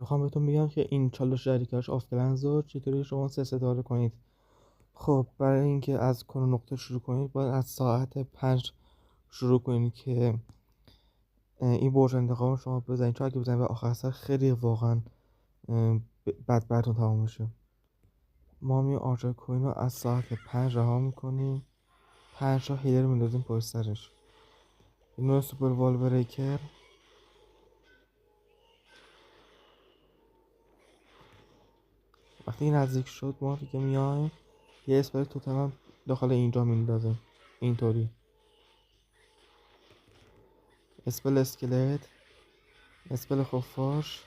میخوام بهتون بگم که این چالش جدیدش آفلنز رو چطوری شما 3 ستاره کنید. خب برای اینکه از کنون نقطه شروع کنید باید از ساعت 5 شروع کنید که این برج انتقام شما بزنید، چون اگه بزنید به آخر سر خیلی واقعا بد براتون تمام میشه. ما می آرچر کوین رو از ساعت 5 رها میکنیم، 5 تا هیلر میندازیم پشت سرش. این سوپر وال بریکر وقتی نزدیک شد ما دیگه میایم یه اسپری توتم داخل اینجا میندازیم، اینطوری اسپل اسکلت، اسپل خفاش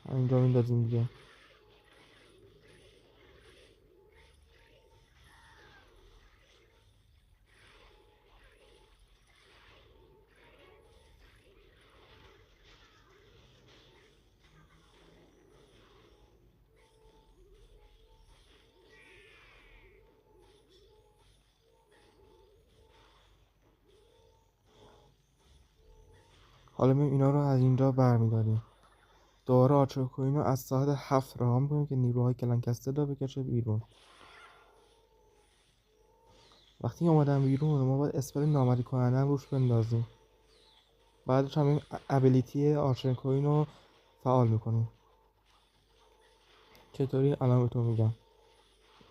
اینجا میندازیم دیگه. حالا میایم اینا رو از اینجا برمیداریم، دوباره آرچر کوین رو از ساعت 7 رها میکنیم که نیروهای کلنکسته رو بکشه بیرون. وقتی اومدن بیرون ما باید اسپل نامری کننده روش بندازیم، بعدش هم این ابیلیتی آرچر کوین رو فعال میکنیم. چطوری الان بهتون میگم.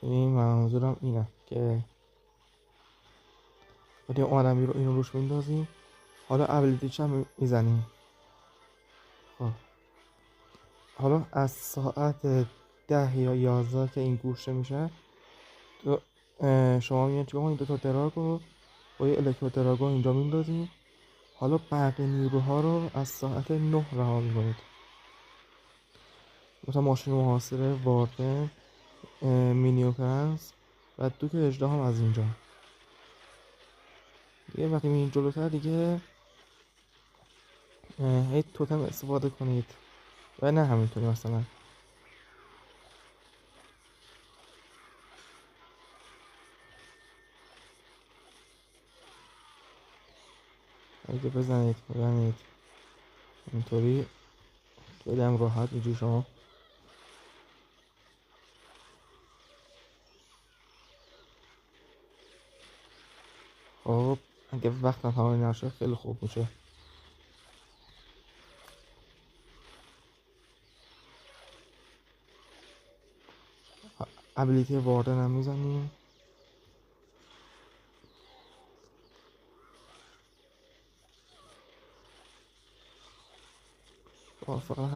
این منظورم اینه که وقتی اومدن بیرون اینو روش بندازیم، حالا ابیلیتیش هم میزنیم. خب حالا از ساعت 10 یا 11 که این گوشه میشه شما میاد چیکار کنید؟ 2 تا دراگو با یه الکترو دراگو اینجا میندازیم. حالا بقیه نیروها رو از ساعت 9 رها میکنید، مثلا ماشین محاصره، واردن، مینیوپنس و دوک اژدها هم از اینجا دیگه. وقتی میرین جلوتر دیگه هی توتم استفاده کنید و نه همینطوری مثلا اگه بزنید اینطوری خیلی هم راحت اینجوری شما. خب اگه وقتم تمام نشه خیلی خوب میشه. ابیلیتی واردن هم میزنیم. فقط